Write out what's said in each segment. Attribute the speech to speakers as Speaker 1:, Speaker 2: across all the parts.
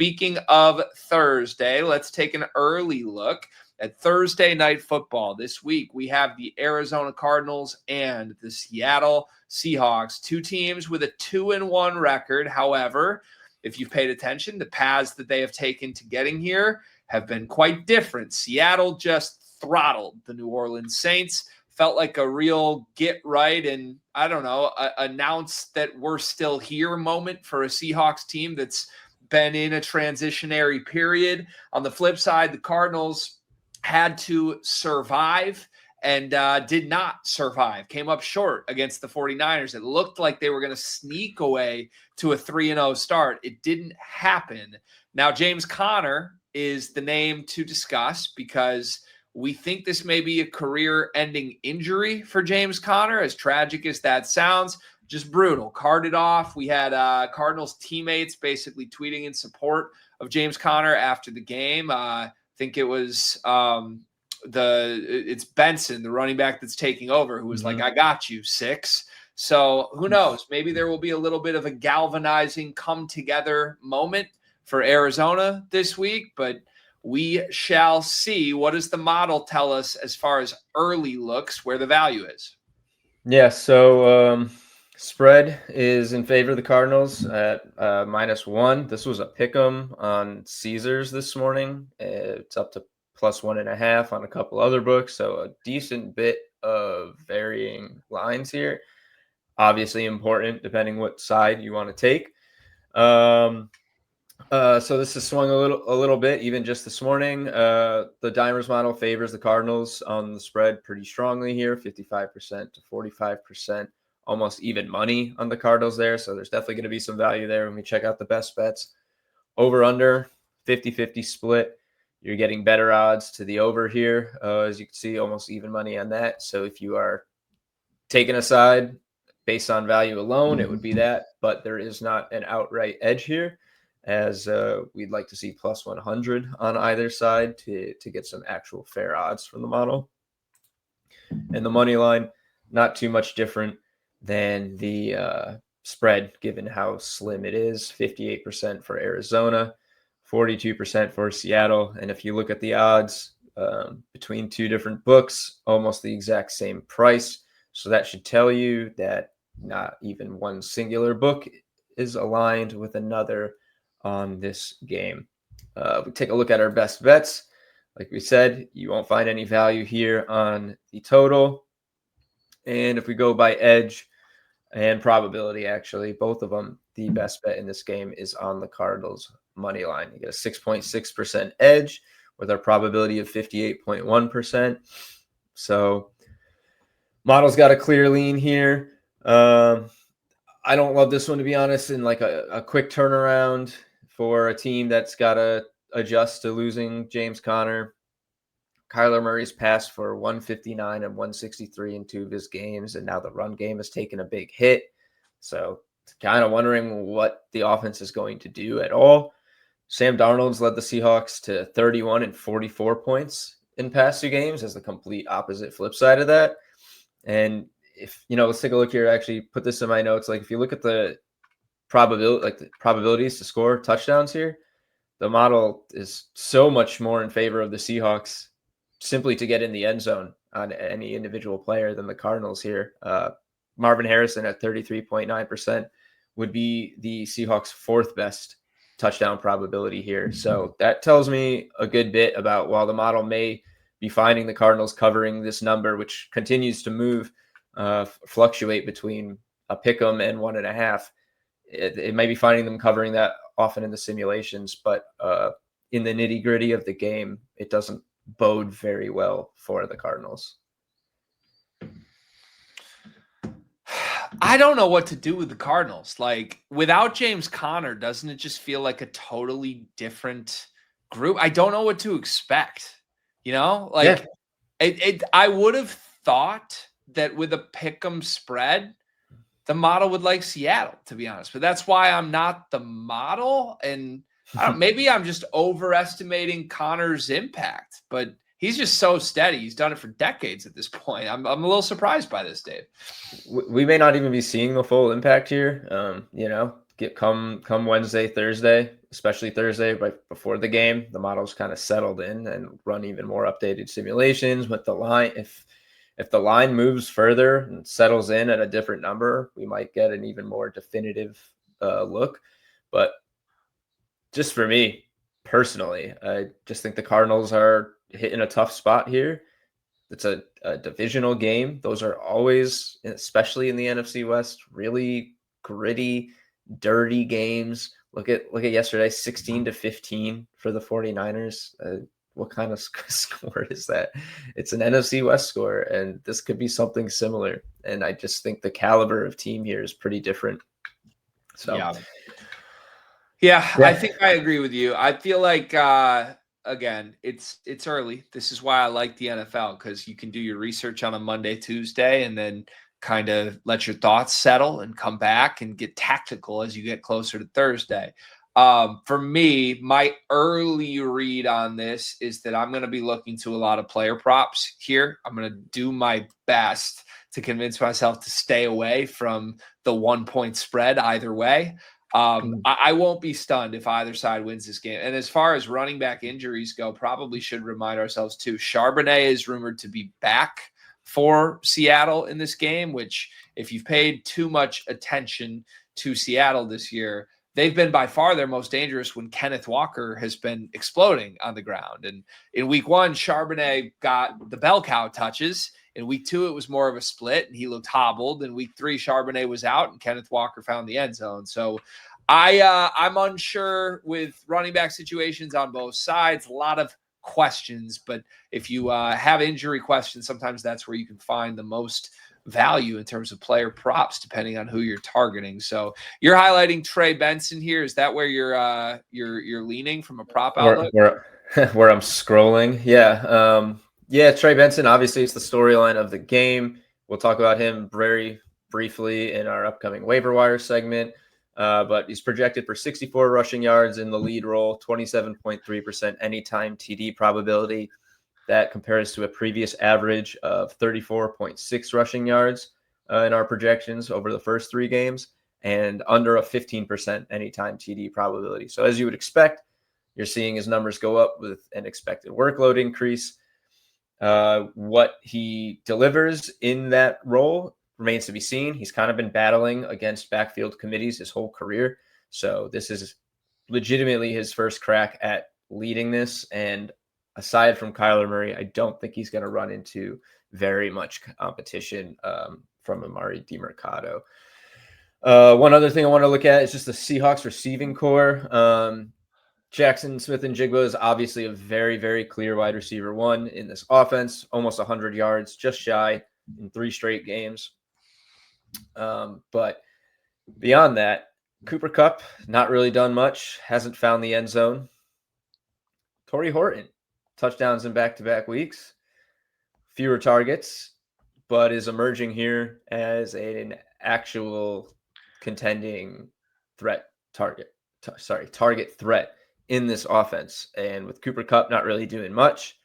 Speaker 1: speaking of Thursday, let's take an early look at Thursday night football. This week, we have the Arizona Cardinals and the Seattle Seahawks, two teams with a 2-1 record. However, if you've paid attention, the paths that they have taken to getting here have been quite different. Seattle just throttled the New Orleans Saints. Felt like a real get right and, I don't know, announce that we're still here moment for a Seahawks team that's been in a transitionary period. On the flip side, the Cardinals had to survive and did not survive. Came up short against the 49ers. It looked like they were going to sneak away to a 3-0 start. It didn't happen. Now, James Conner is the name to discuss because we think this may be a career-ending injury for James Conner, as tragic as that sounds. Just brutal. Carted off. We had Cardinals teammates basically tweeting in support of James Conner after the game. I think it was it's Benson, the running back that's taking over, who was like, "I got you, 6." So who knows? Maybe there will be a little bit of a galvanizing come-together moment for Arizona this week, but we shall see. What does the model tell us as far as early looks, where the value is?
Speaker 2: Yeah, so spread is in favor of the Cardinals at -1. This was a pick'em on Caesars this morning. It's up to +1.5 on a couple other books, so a decent bit of varying lines here. Obviously important depending what side you want to take. So this has swung a little bit, even just this morning. The Dimers model favors the Cardinals on the spread pretty strongly here, 55% to 45%, almost even money on the Cardinals there. So there's definitely going to be some value there when we check out the best bets. Over under 50-50 split. You're getting better odds to the over here. As you can see, almost even money on that. So if you are taking a side based on value alone, it would be that, but there is not an outright edge here, as we'd like to see +100 on either side to get some actual fair odds from the model. And the money line, not too much different than the spread, given how slim it is. 58% for Arizona, 42% for Seattle. And if you look at the odds between two different books, almost the exact same price. So that should tell you that not even one singular book is aligned with another on this game. We take a look at our best bets. Like we said, you won't find any value here on the total. And if we go by edge and probability, actually, both of them, the best bet in this game is on the Cardinals money line. You get a 6.6% edge with our probability of 58.1%. So model's got a clear lean here. I don't love this one, to be honest, in like a quick turnaround for a team that's got to adjust to losing James Conner. Kyler Murray's passed for 159 and 163 in 2 of his games, and now the run game has taken a big hit. So kind of wondering what the offense is going to do at all. Sam Darnold's led the Seahawks to 31 and 44 points in past 2 games as the complete opposite flip side of that. And if, let's take a look here, actually put this in my notes. Like if you look at the probabilities to score touchdowns here, the model is so much more in favor of the Seahawks simply to get in the end zone on any individual player than the Cardinals here. Marvin Harrison at 33.9% would be the Seahawks' 4th best touchdown probability here. So that tells me a good bit about, while the model may be finding the Cardinals covering this number, which continues to move, fluctuate between a pick'em and 1.5. It may be finding them covering that often in the simulations, but in the nitty gritty of the game, it doesn't bode very well for the Cardinals.
Speaker 1: I don't know what to do with the Cardinals. Like, without James Conner, doesn't it just feel like a totally different group? I don't know what to expect. I would have thought that with a pick'em spread, the model would like Seattle, to be honest. But that's why I'm not the model. And maybe I'm just overestimating Connor's impact. But he's just so steady. He's done it for decades at this point. I'm a little surprised by this, Dave.
Speaker 2: We may not even be seeing the full impact here. Come Wednesday, Thursday, especially Thursday, right before the game, the models kind of settled in and run even more updated simulations with the line. If the line moves further and settles in at a different number, we might get an even more definitive look. But just for me personally, I just think the Cardinals are hitting a tough spot here. It's a divisional game. Those are always, especially in the NFC West, really gritty, dirty games. Look at yesterday, 16-15 for the 49ers. What kind of score is that? It's an NFC West score, and this could be something similar. And I just think the caliber of team here is pretty different. So,
Speaker 1: yeah, I think I agree with you. I feel like again, it's early. This is why I like the NFL, because you can do your research on a Monday, Tuesday, and then kind of let your thoughts settle and come back and get tactical as you get closer to Thursday. For me, my early read on this is that I'm going to be looking to a lot of player props here. I'm going to do my best to convince myself to stay away from the 1-point spread either way. I won't be stunned if either side wins this game. And as far as running back injuries go, probably should remind ourselves too, Charbonnet is rumored to be back for Seattle in this game, which if you've paid too much attention to Seattle this year, they've been by far their most dangerous when Kenneth Walker has been exploding on the ground. And in week 1, Charbonnet got the bell cow touches. In week 2, it was more of a split, and he looked hobbled. In week 3, Charbonnet was out, and Kenneth Walker found the end zone. So I'm unsure with running back situations on both sides. A lot of questions, but if you have injury questions, sometimes that's where you can find the most value in terms of player props, depending on who you're targeting. So you're highlighting Trey Benson here. Is that where you're leaning from a prop outlook?
Speaker 2: Where I'm scrolling, yeah, Trey Benson. Obviously, it's the storyline of the game. We'll talk about him very briefly in our upcoming waiver wire segment. But he's projected for 64 rushing yards in the lead role, 27.3% anytime TD probability. That compares to a previous average of 34.6 rushing yards in our projections over the first 3 games, and under a 15% anytime TD probability. So as you would expect, you're seeing his numbers go up with an expected workload increase. What he delivers in that role remains to be seen. He's kind of been battling against backfield committees his whole career. So this is legitimately his first crack at leading this. And aside from Kyler Murray, I don't think he's going to run into very much competition from Amari DiMercato. One other thing I want to look at is just the Seahawks receiving core. Jackson Smith-Njigba is obviously a very, very clear wide receiver 1 in this offense, almost 100 yards, just shy in 3 straight games. But beyond that, Cooper Kupp, not really done much, hasn't found the end zone. Torrey Horton, touchdowns in back-to-back weeks, fewer targets, but is emerging here as an actual contending target threat in this offense. And with Cooper Kupp not really doing much,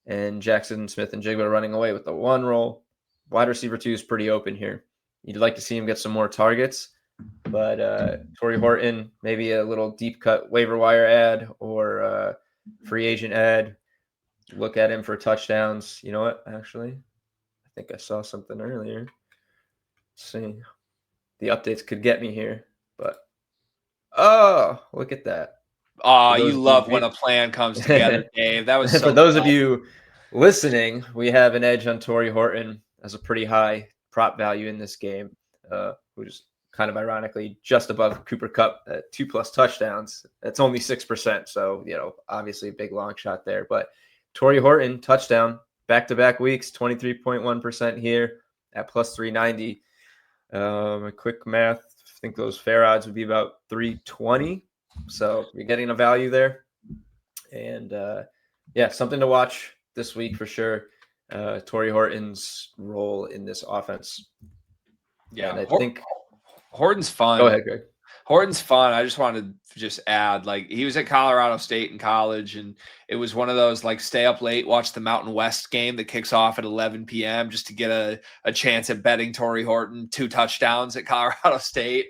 Speaker 2: and Jackson Smith-Njigba running away with the 1 role, wide receiver 2 is pretty open here. You'd like to see him get some more targets, but Torrey Horton, maybe a little deep cut waiver wire ad or free agent ad. Look at him for touchdowns. You know what? Actually, I think I saw something earlier. Let's see, the updates could get me here, but look at that.
Speaker 1: Oh, you love when a plan comes together, Dave. That was so
Speaker 2: for those of you listening, we have an edge on Torrey Horton as a pretty high prop value in this game, which is kind of ironically just above Cooper Kupp at 2+ touchdowns. That's only 6%. So, obviously a big long shot there. But Torrey Horton, touchdown, back-to-back weeks, 23.1% here at plus 390. A quick math, I think those fair odds would be about 320. So you're getting a value there. And something to watch this week for sure. Torrey Horton's role in this offense.
Speaker 1: Yeah,
Speaker 2: and I think
Speaker 1: Horton's fun.
Speaker 2: Go ahead, Greg.
Speaker 1: Horton's fun. I just wanted to just add, like, he was at Colorado State in college, and it was one of those, like, stay up late, watch the Mountain West game that kicks off at 11 p.m. just to get a chance at betting Torrey Horton 2 touchdowns at Colorado State.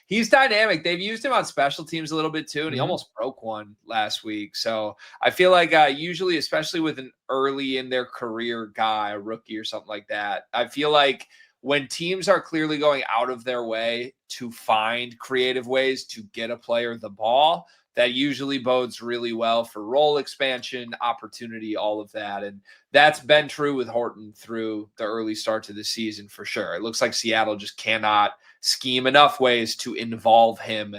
Speaker 1: He's dynamic. They've used him on special teams a little bit too, and he almost broke one last week. So I feel like usually, especially with an early in their career guy, a rookie or something like that, I feel like when teams are clearly going out of their way to find creative ways to get a player the ball, that usually bodes really well for role expansion, opportunity, all of that. And that's been true with Horton through the early start to the season for sure. It looks like Seattle just cannot scheme enough ways to involve him,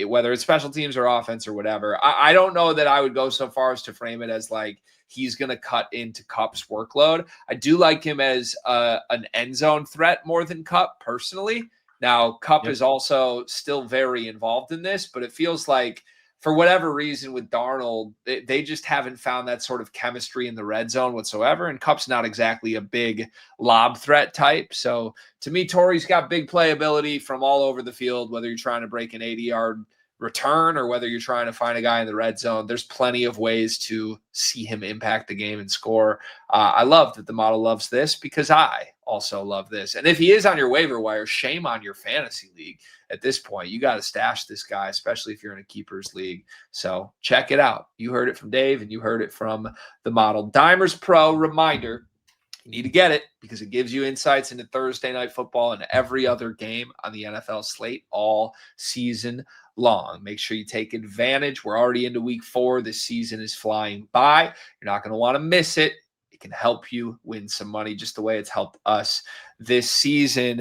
Speaker 1: whether it's special teams or offense or whatever. I don't know that I would go so far as to frame it as like he's going to cut into Kupp's workload. I do like him as an end zone threat more than Kupp personally. Now, Kupp is also still very involved in this, but it feels like for whatever reason with Darnold, they just haven't found that sort of chemistry in the red zone whatsoever. And Kupp's not exactly a big lob threat type. So to me, Torrey's got big playability from all over the field, whether you're trying to break an 80-yard return or whether you're trying to find a guy in the red zone. There's plenty of ways to see him impact the game and score. I love that the model loves this because I also love this. And if he is on your waiver wire, shame on your fantasy league. At this point, you got to stash this guy, especially if you're in a keepers league. So check it out. You heard it from Dave and you heard it from the model. Dimers Pro, reminder, you need to get it because it gives you insights into Thursday night football and every other game on the NFL slate all season long. Make sure you take advantage. We're already into week 4. This season is flying by. You're not going to want to miss it. It can help you win some money just the way it's helped us this season.